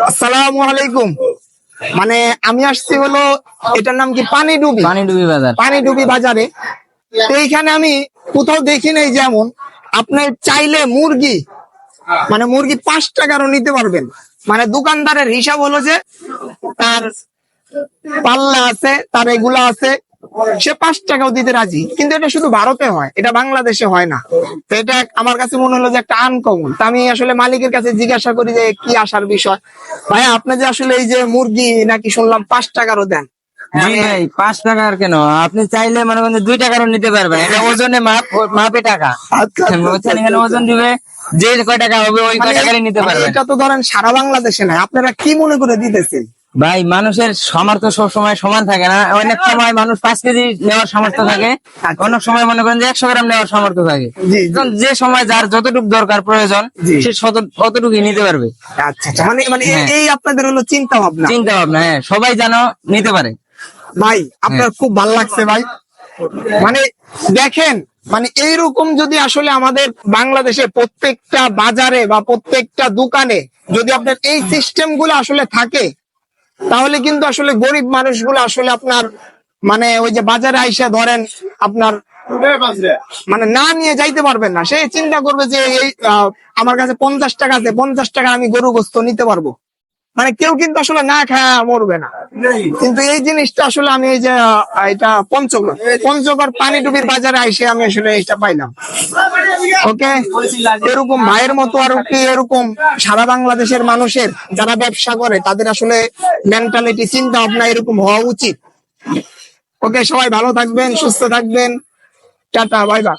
আসসালামু আলাইকুম। মানে আমি আসছি হলো, এটার নাম কি পানিডুবি বাজার। পানিডুবি বাজারে। তো এইখানে আমি কোথাও দেখি নাই যেমন আপনি চাইলে মুরগি, মানে মুরগি 5 টাকারও নিতে পারবেন। মানে দোকানদারের হিসাব হলো যে তার পাল্লা আছে, তার এগুলা আছে, সে 5 টাকাও দিতে রাজি। কিন্তু এটা শুধু ভারতে হয়, এটা বাংলাদেশে হয় না। তো এটা আমার কাছে মনে হলো যে একটা আনকমন। তা আমি আসলে মালিকের কাছে জিজ্ঞাসা করি যে কি আসার বিষয়। ভাইয়া, আপনি যে আসলে এই যে মুরগি নাকি শুনলাম 5 টাকারও দেন? জি ভাই, 5 টাকার কেন, আপনি চাইলে মনে করেন 2 টাকারও নিতে পারবেন। এটা ওজনে মাপে টাকা। আচ্ছা, আচ্ছা, বুঝছেন, আচ্ছা, এখানে ওজন দিবে, যে কয় টাকা হবে ওই কয় টাকারই নিতে মানে পারবেন। এটা তো ধরেন সারা বাংলাদেশে নাই, আপনারা কি মনে করে দিতেছেন? ভাই, মানুষের সামর্থ্য সব সময় সমান থাকে না। অনেক সময় মানুষ 5 কেজি নেওয়ার সামর্থ্য থাকে, আচ্ছা। অনেক সময় মনে করেন যে 100 গ্রাম নেওয়ার সামর্থ্য থাকে। জি, জি। এখন যে সময় যার যতটুকু দরকার প্রয়োজন, জি। সে ততটুকুই নিতে পারবে। আচ্ছা, আচ্ছা, মানে মানে হ্যাঁ। এই আপনাদের হলো চিন্তা ভাবনা। চিন্তা ভাবনা, হ্যাঁ, সবাই যেন নিতে পারে। ভাই, আপনার খুব ভালো লাগছে ভাই। মানে দেখেন, মানে এইরকম যদি আসলে আমাদের বাংলাদেশে প্রত্যেকটা বাজারে বা প্রত্যেকটা দোকানে যদি আপনার এই সিস্টেম গুলো আসলে থাকে, তাহলে কিন্তু আসলে গরিব মানুষগুলো আসলে আপনার মানে ওই যে বাজারে আইসা ধরেন আপনার মানে না নিয়ে যাইতে পারবেন না। সে চিন্তা করবে যে এই আমার কাছে 50 টাকা আছে, 50 টাকা আমি গরু গোস্ত নিতে পারবো। মানে কেউ কিন্তু আসলে না খায় মরবে না। কিন্তু এই জিনিসটা আসলে আমি এই যে এটা পঞ্চগড় পানিডুবির বাজারে আইসে আমি আসলে এটা পাইলাম। ওকে, এরকম ভাইয়ের মতো আর কি এরকম সারা বাংলাদেশের মানুষের যারা ব্যবসা করে তাদের আসলে মেন্টালিটি, চিন্তা ভাবনা এরকম হওয়া উচিত। ওকে, সবাই ভালো থাকবেন, সুস্থ থাকবেন। Tata, bye bye.